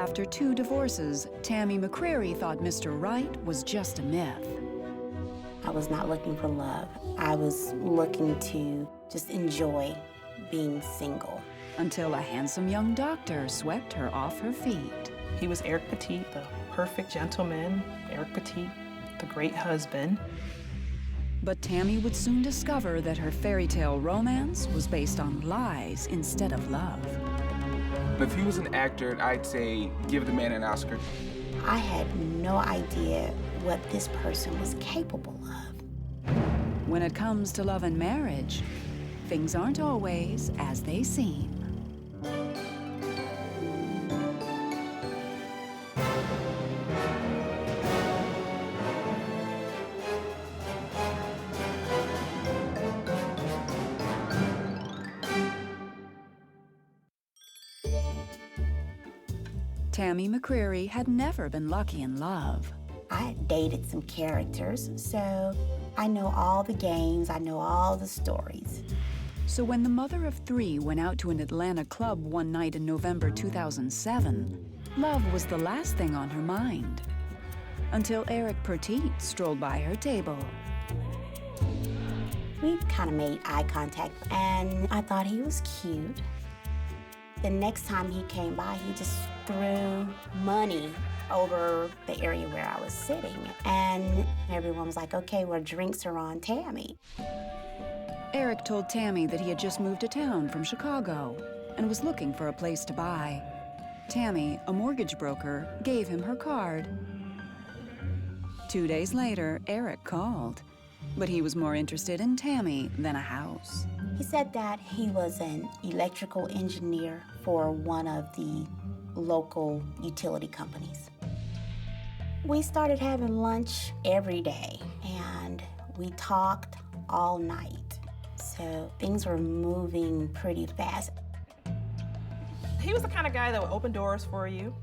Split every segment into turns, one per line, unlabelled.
After 2 divorces, Tammy McCreary thought Mr. Right was just a myth.
I was not looking for love. I was looking to just enjoy being single.
Until a handsome young doctor swept her off her feet.
He was Eric Petit, the perfect gentleman, Eric Petit, the great husband.
But Tammy would soon discover that her fairy tale romance was based on lies instead of love.
If he was an actor, I'd say give the man an Oscar.
I had no idea what this person was capable of.
When it comes to love and marriage, things aren't always as they seem. Tammy McCreary had never been lucky in love.
I had dated some characters, so I know all the games, I know all the stories.
So when the mother of 3 went out to an Atlanta club one night in November 2007, love was the last thing on her mind. Until Eric Petit strolled by her table.
We kind of made eye contact, and I thought he was cute. The next time he came by, he just threw money over the area where I was sitting. And everyone was like, okay, well, drinks are on Tammy.
Eric told Tammy that he had just moved to town from Chicago and was looking for a place to buy. Tammy, a mortgage broker, gave him her card. 2 days later, Eric called, but he was more interested in Tammy than a house.
He said that he was an electrical engineer for one of the local utility companies. We started having lunch every day, and we talked all night. So things were moving pretty fast.
He was the kind of guy that would open doors for you.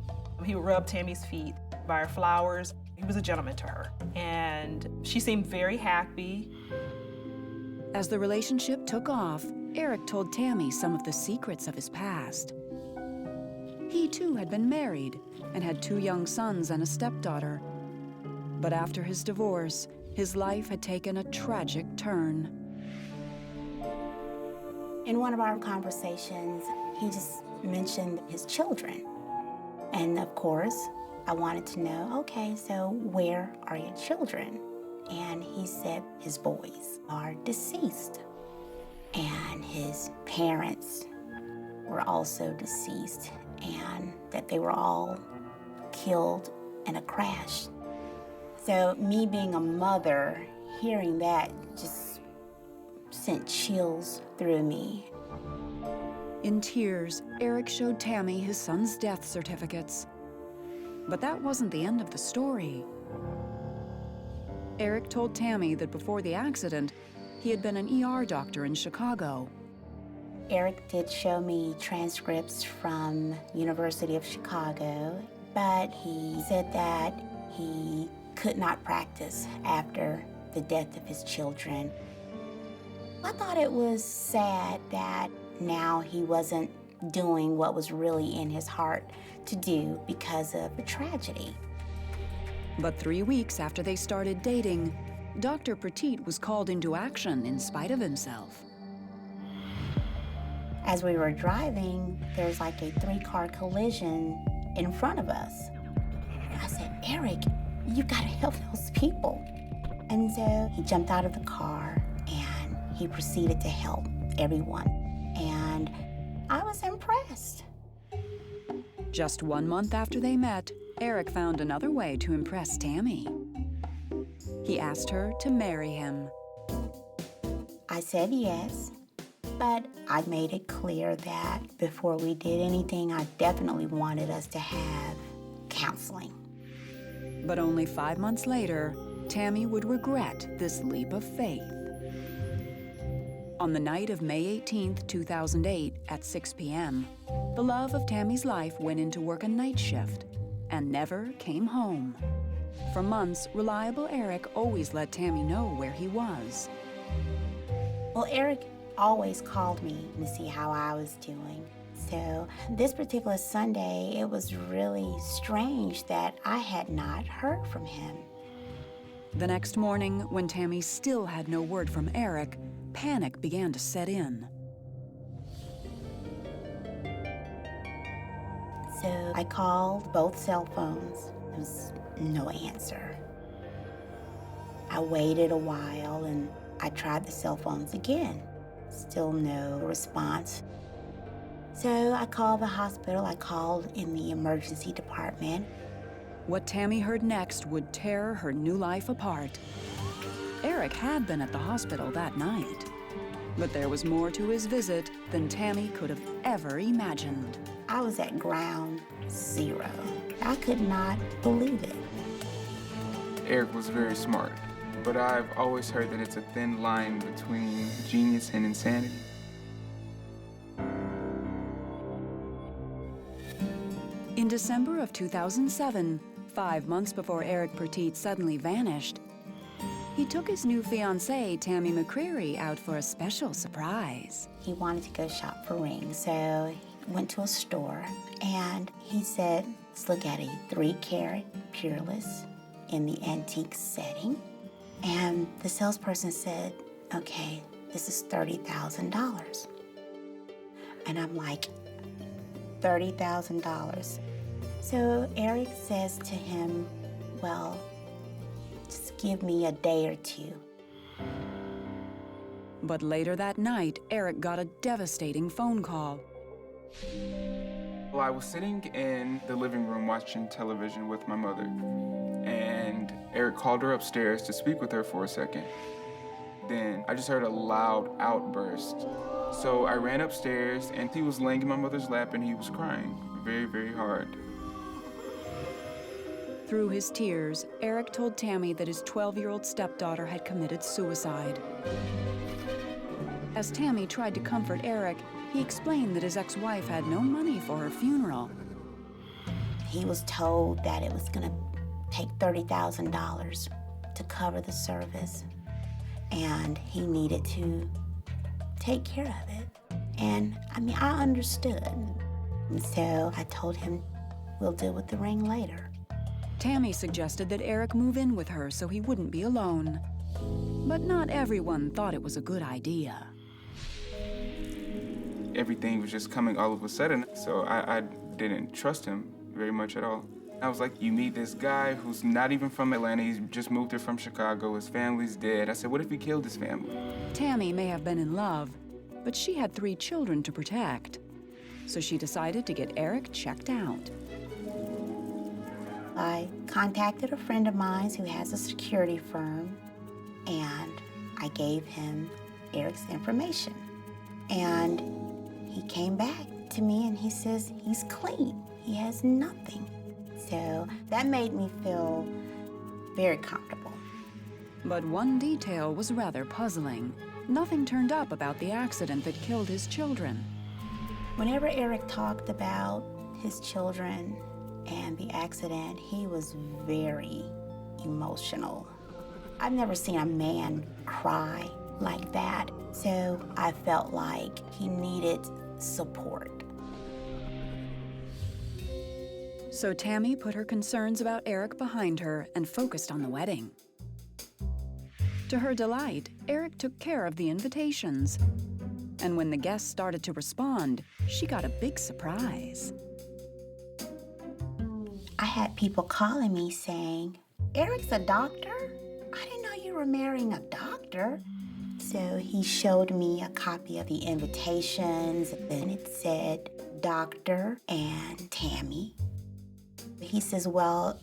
He would rub Tammy's feet, buy her flowers. He was a gentleman to her, and she seemed very happy.
As the relationship took off, Eric told Tammy some of the secrets of his past. He too had been married and had 2 young sons and a stepdaughter. But after his divorce, his life had taken a tragic turn.
In one of our conversations, he just mentioned his children. And of course, I wanted to know, okay, so where are your children? And he said his boys are deceased. And his parents were also deceased, and that they were all killed in a crash. So me being a mother, hearing that just sent chills through me.
In tears, Eric showed Tammy his son's death certificates. But that wasn't the end of the story. Eric told Tammy that before the accident, he had been an ER doctor in Chicago.
Eric did show me transcripts from University of Chicago, but he said that he could not practice after the death of his children. I thought it was sad that now he wasn't doing what was really in his heart to do because of the tragedy.
But 3 weeks after they started dating, Dr. Petit was called into action in spite of himself.
As we were driving, there was like a 3-car collision in front of us. I said, Eric, you gotta help those people. And so he jumped out of the car and he proceeded to help everyone. And I was impressed.
Just 1 month after they met, Eric found another way to impress Tammy. He asked her to marry him.
I said yes, but I made it clear that before we did anything, I definitely wanted us to have counseling.
But only 5 months later, Tammy would regret this leap of faith. On the night of May 18, 2008, at 6 p.m., the love of Tammy's life went in to work a night shift and never came home. For months, reliable Eric always let Tammy know where he was.
Well, Eric always called me to see how I was doing. So this particular Sunday, it was really strange that I had not heard from him.
The next morning, when Tammy still had no word from Eric, panic began to set in.
So I called both cell phones. There was no answer. I waited a while and I tried the cell phones again. Still no response. So I called the hospital. I called in the emergency department.
What Tammy heard next would tear her new life apart. Eric had been at the hospital that night, but there was more to his visit than Tammy could have ever imagined.
I was at ground zero. I could not believe it.
Eric was very smart, but I've always heard that it's a thin line between genius and insanity.
In December of 2007, 5 months before Eric Petit suddenly vanished, he took his new fiancée, Tammy McCreary, out for a special surprise.
He wanted to go shop for rings, so he went to a store and he said, let's look at a 3-carat peerless in the antique setting. And the salesperson said, okay, this is $30,000. And I'm like, $30,000. So Eric says to him, well, just give me a day or two.
But later that night, Eric got a devastating phone call.
Well, I was sitting in the living room watching television with my mother, and Eric called her upstairs to speak with her for a second. Then I just heard a loud outburst. So I ran upstairs, and he was laying in my mother's lap, and he was crying very, very hard.
Through his tears, Eric told Tammy that his 12-year-old stepdaughter had committed suicide. As Tammy tried to comfort Eric, he explained that his ex-wife had no money for her funeral.
He was told that it was gonna take $30,000 to cover the service, and he needed to take care of it. And I mean, I understood. And so I told him, we'll deal with the ring later.
Tammy suggested that Eric move in with her so he wouldn't be alone. But not everyone thought it was a good idea.
Everything was just coming all of a sudden, so I didn't trust him very much at all. I was like, you meet this guy who's not even from Atlanta, he's just moved here from Chicago, his family's dead. I said, what if he killed his family?
Tammy may have been in love, but she had 3 children to protect. So she decided to get Eric checked out.
I contacted a friend of mine who has a security firm, and I gave him Eric's information. And he came back to me and he says he's clean. He has nothing. So that made me feel very comfortable.
But one detail was rather puzzling. Nothing turned up about the accident that killed his children.
Whenever Eric talked about his children and the accident, he was very emotional. I've never seen a man cry like that, so I felt like he needed support.
So Tammy put her concerns about Eric behind her and focused on the wedding. To her delight, Eric took care of the invitations. And when the guests started to respond, she got a big surprise.
I had people calling me saying, Eric's a doctor? I didn't know you were marrying a doctor. So he showed me a copy of the invitations, and it said, Doctor and Tammy. He says, well,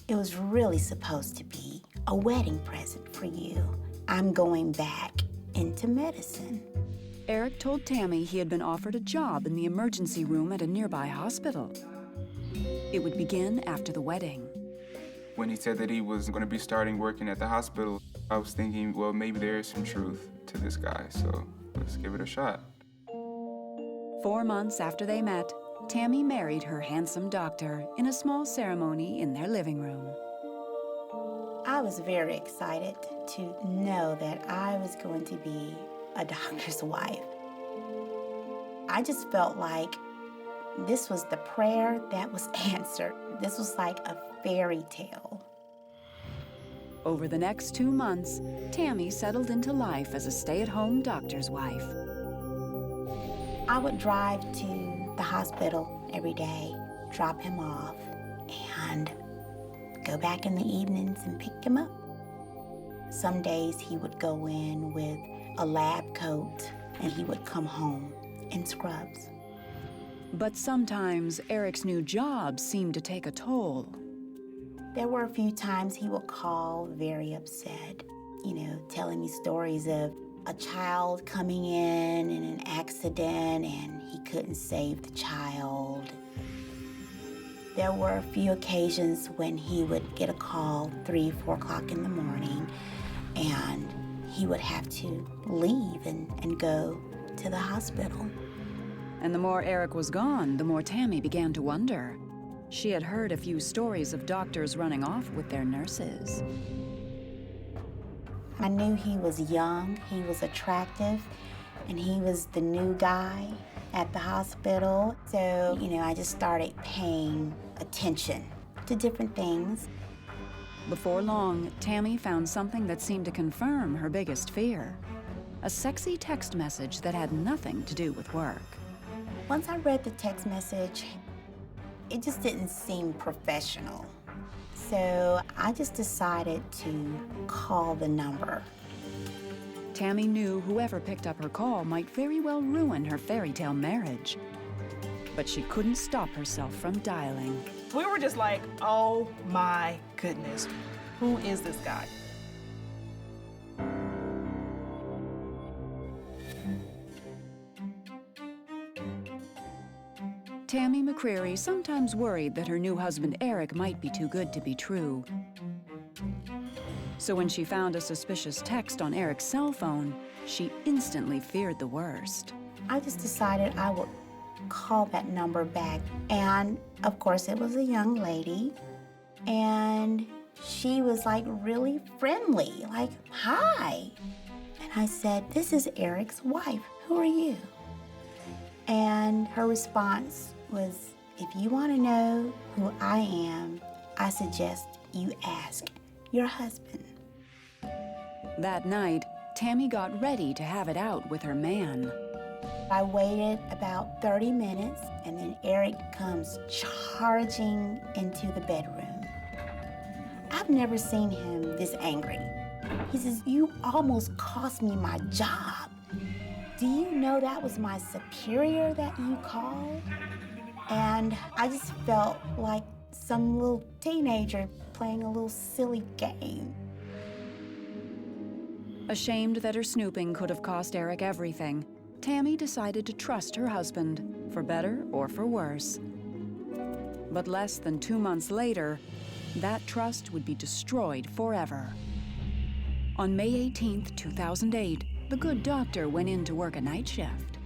it was really supposed to be a wedding present for you. I'm going back into medicine.
Eric told Tammy he had been offered a job in the emergency room at a nearby hospital. It would begin after the wedding.
When he said that he was going to be starting working at the hospital, I was thinking, well, maybe there is some truth to this guy, so let's give it a shot.
4 months after they met, Tammy married her handsome doctor in a small ceremony in their living room.
I was very excited to know that I was going to be a doctor's wife. I just felt like This was the prayer that was answered. This was like a fairy tale.
Over the next 2 months, Tammy settled into life as a stay-at-home doctor's wife.
I would drive to the hospital every day, drop him off, and go back in the evenings and pick him up. Some days he would go in with a lab coat and he would come home in scrubs.
But sometimes Eric's new job seemed to take a toll.
There were a few times he would call very upset, telling me stories of a child coming in an accident and he couldn't save the child. There were a few occasions when he would get a call 3, 4 o'clock in the morning and he would have to leave and go to the hospital.
And the more Eric was gone, the more Tammy began to wonder. She had heard a few stories of doctors running off with their nurses.
I knew he was young, he was attractive, and he was the new guy at the hospital. So, I just started paying attention to different things.
Before long, Tammy found something that seemed to confirm her biggest fear. A sexy text message that had nothing to do with work.
Once I read the text message, it just didn't seem professional. So I just decided to call the number.
Tammy knew whoever picked up her call might very well ruin her fairy tale marriage. But she couldn't stop herself from dialing.
We were just like, oh my goodness, who is this guy?
Tammy McCreary sometimes worried that her new husband Eric might be too good to be true. So when she found a suspicious text on Eric's cell phone, she instantly feared the worst.
I just decided I would call that number back. And of course, it was a young lady. And she was like really friendly, like, hi. And I said, this is Eric's wife. Who are you? And her response was, if you want to know who I am, I suggest you ask your husband.
That night, Tammy got ready to have it out with her man.
I waited about 30 minutes, and then Eric comes charging into the bedroom. I've never seen him this angry. He says, you almost cost me my job. Do you know that was my superior that you called? And I just felt like some little teenager playing a little silly game.
Ashamed that her snooping could have cost Eric everything, Tammy decided to trust her husband, for better or for worse. But less than 2 months later, that trust would be destroyed forever. On May 18th, 2008, the good doctor went in to work a night shift.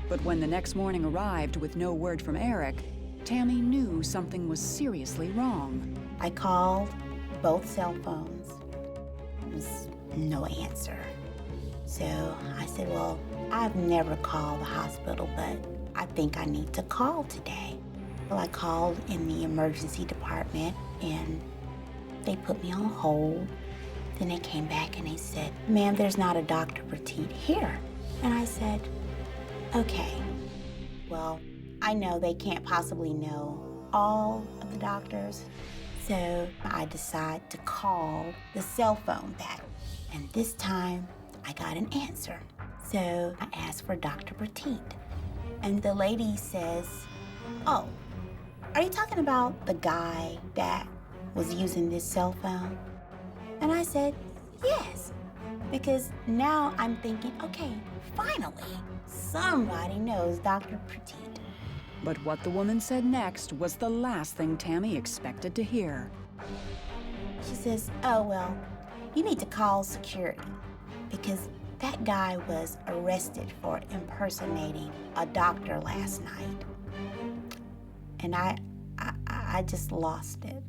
But when the next morning arrived with no word from Eric, Tammy knew something was seriously wrong.
I called both cell phones. There was no answer. So I said, well, I've never called the hospital, but I think I need to call today. Well, I called in the emergency department and they put me on hold. Then they came back and they said, ma'am, there's not a Dr. Petit here. And I said, okay, well, I know they can't possibly know all of the doctors. So I decided to call the cell phone back. And this time I got an answer. So I asked for Dr. Petit. And the lady says, oh, are you talking about the guy that was using this cell phone? And I said, yes, because now I'm thinking, okay, finally, somebody knows Dr. Petit.
But what the woman said next was the last thing Tammy expected to hear.
She says, oh, well, you need to call security because that guy was arrested for impersonating a doctor last night. And I just lost it.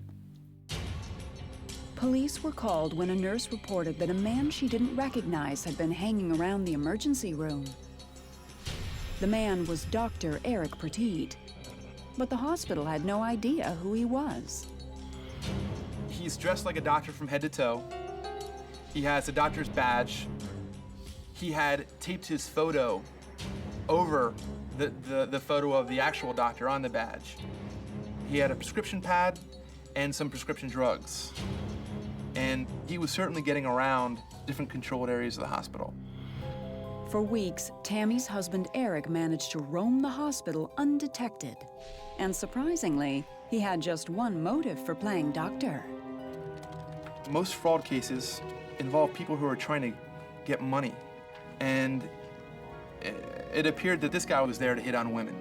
Police were called when a nurse reported that a man she didn't recognize had been hanging around the emergency room. The man was Dr. Eric Petit, but the hospital had no idea who he was.
He's dressed like a doctor from head to toe. He has a doctor's badge. He had taped his photo over the photo of the actual doctor on the badge. He had a prescription pad and some prescription drugs. And he was certainly getting around different controlled areas of the hospital.
For weeks, Tammy's husband Eric managed to roam the hospital undetected. And surprisingly, he had just one motive for playing doctor.
Most fraud cases involve people who are trying to get money. And it appeared that this guy was there to hit on women.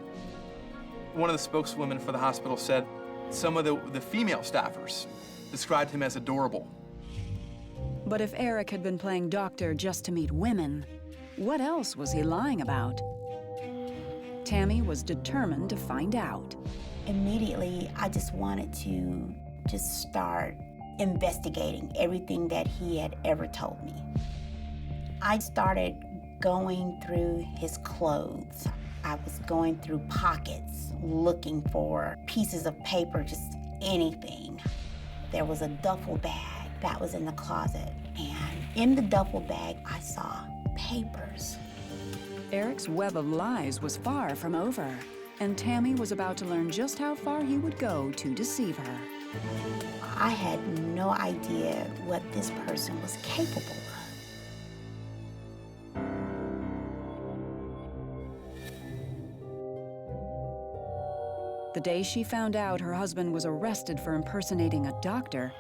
One of the spokeswomen for the hospital said some of the female staffers described him as adorable.
But if Eric had been playing doctor just to meet women, what else was he lying about? Tammy was determined to find out.
Immediately, I just wanted to just start investigating everything that he had ever told me. I started going through his clothes. I was going through pockets, looking for pieces of paper, just anything. There was a duffel bag that was in the closet, and in the duffel bag, I saw papers.
Eric's web of lies was far from over, and Tammy was about to learn just how far he would go to deceive her.
I had no idea what this person was capable of.
The day she found out her husband was arrested for impersonating a doctor,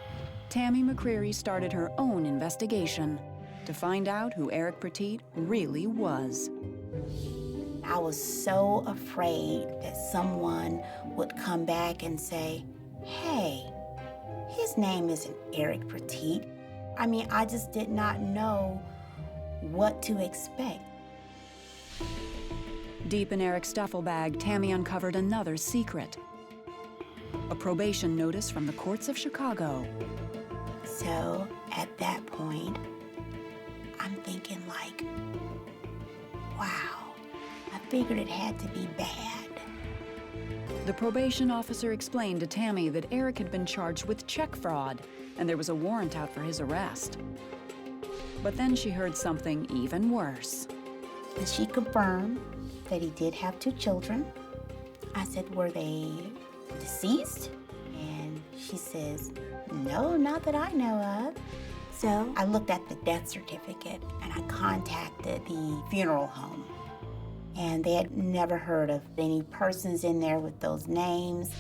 Tammy McCreary started her own investigation to find out who Eric Petit really was.
I was so afraid that someone would come back and say, hey, his name isn't Eric Petit. I mean, I just did not know what to expect.
Deep in Eric's duffel bag, Tammy uncovered another secret. A probation notice from the courts of Chicago.
So at that point, I'm thinking like, wow, I figured it had to be bad.
The probation officer explained to Tammy that Eric had been charged with check fraud, and there was a warrant out for his arrest. But then she heard something even worse.
And she confirmed that he did have 2 children. I said, were they deceased? And she says, no, not that I know of. So I looked at the death certificate and I contacted the funeral home. And they had never heard of any persons in there with those names.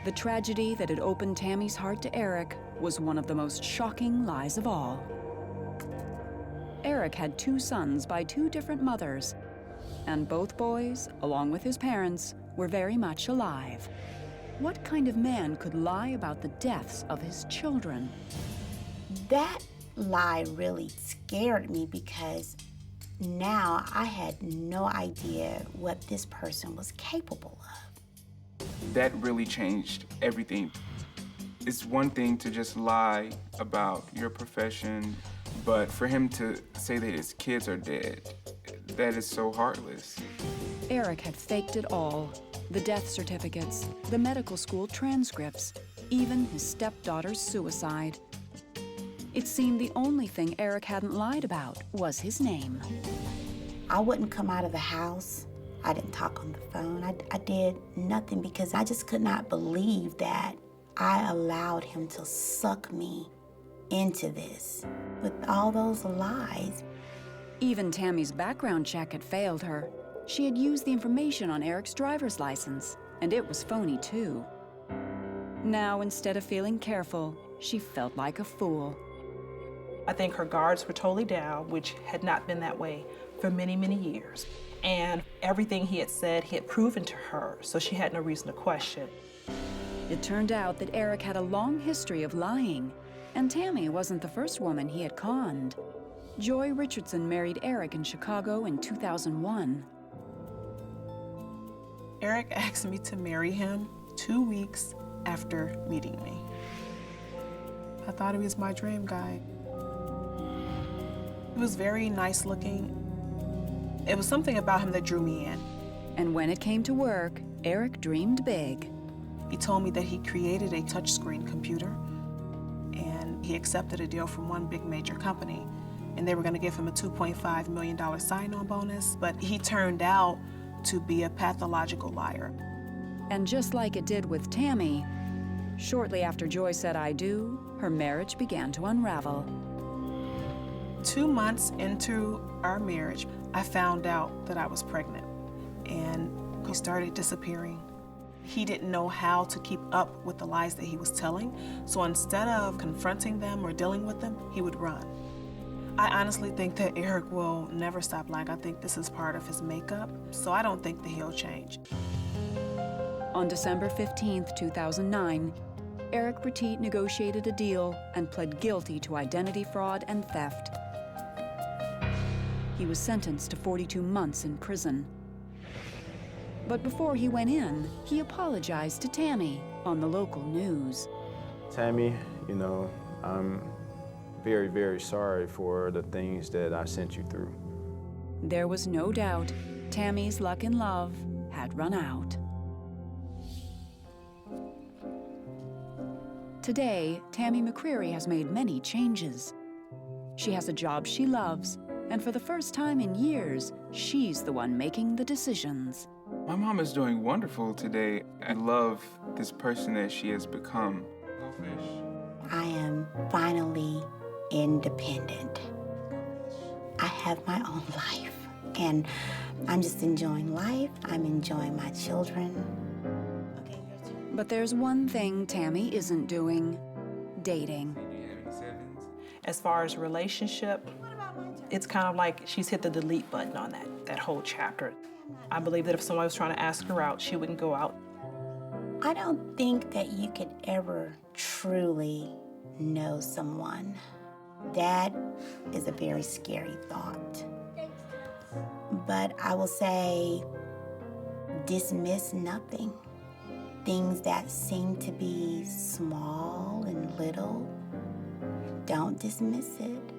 The tragedy that had opened Tammy's heart to Eric was one of the most shocking lies of all. Eric had 2 sons by 2 different mothers, and both boys, along with his parents, were very much alive. What kind of man could lie about the deaths of his children?
That lie really scared me because now I had no idea what this person was capable of.
That really changed everything. It's one thing to just lie about your profession, but for him to say that his kids are dead, that is so heartless.
Eric had faked it all. The death certificates, the medical school transcripts, even his stepdaughter's suicide. It seemed the only thing Eric hadn't lied about was his name.
I wouldn't come out of the house. I didn't talk on the phone. I did nothing because I just could not believe that I allowed him to suck me into this with all those lies.
Even Tammy's background check had failed her. She had used the information on Eric's driver's license, and it was phony too. Now, instead of feeling careful, she felt like a fool.
I think her guards were totally down, which had not been that way for many, many years. And everything he had said, he had proven to her, so she had no reason to question.
It turned out that Eric had a long history of lying, and Tammy wasn't the first woman he had conned. Joy Richardson married Eric in Chicago in 2001.
Eric asked me to marry him 2 weeks after meeting me. I thought he was my dream guy. He was very nice looking. It was something about him that drew me in.
And when it came to work, Eric dreamed big.
He told me that he created a touchscreen computer, and he accepted a deal from one big major company, and they were going to give him a $2.5 million sign-on bonus, but he turned out to be a pathological liar.
And just like it did with Tammy, shortly after Joy said "I do," her marriage began to unravel.
2 months into our marriage, I found out that I was pregnant, and he started disappearing. He didn't know how to keep up with the lies that he was telling, so instead of confronting them or dealing with them, he would run. I honestly think that Eric will never stop lying. I think this is part of his makeup, so I don't think that he'll change.
On December 15th, 2009, Eric Petit negotiated a deal and pled guilty to identity fraud and theft. He was sentenced to 42 months in prison. But before he went in, he apologized to Tammy on the local news.
Tammy, you know, I'm very, very sorry for the things that I sent you through.
There was no doubt Tammy's luck in love had run out. Today, Tammy McCreary has made many changes. She has a job she loves, and for the first time in years, she's the one making the decisions.
My mom is doing wonderful today. I love this person that she has become.
I am finally independent. I have my own life, and I'm just enjoying life. I'm enjoying my children. Okay, your turn.
But there's one thing Tammy isn't doing: dating.
As far as relationship, it's kind of like she's hit the delete button on that whole chapter. I believe that if someone was trying to ask her out, she wouldn't go out.
I don't think that you could ever truly know someone. That is a very scary thought. But I will say, dismiss nothing. Things that seem to be small and little, don't dismiss it.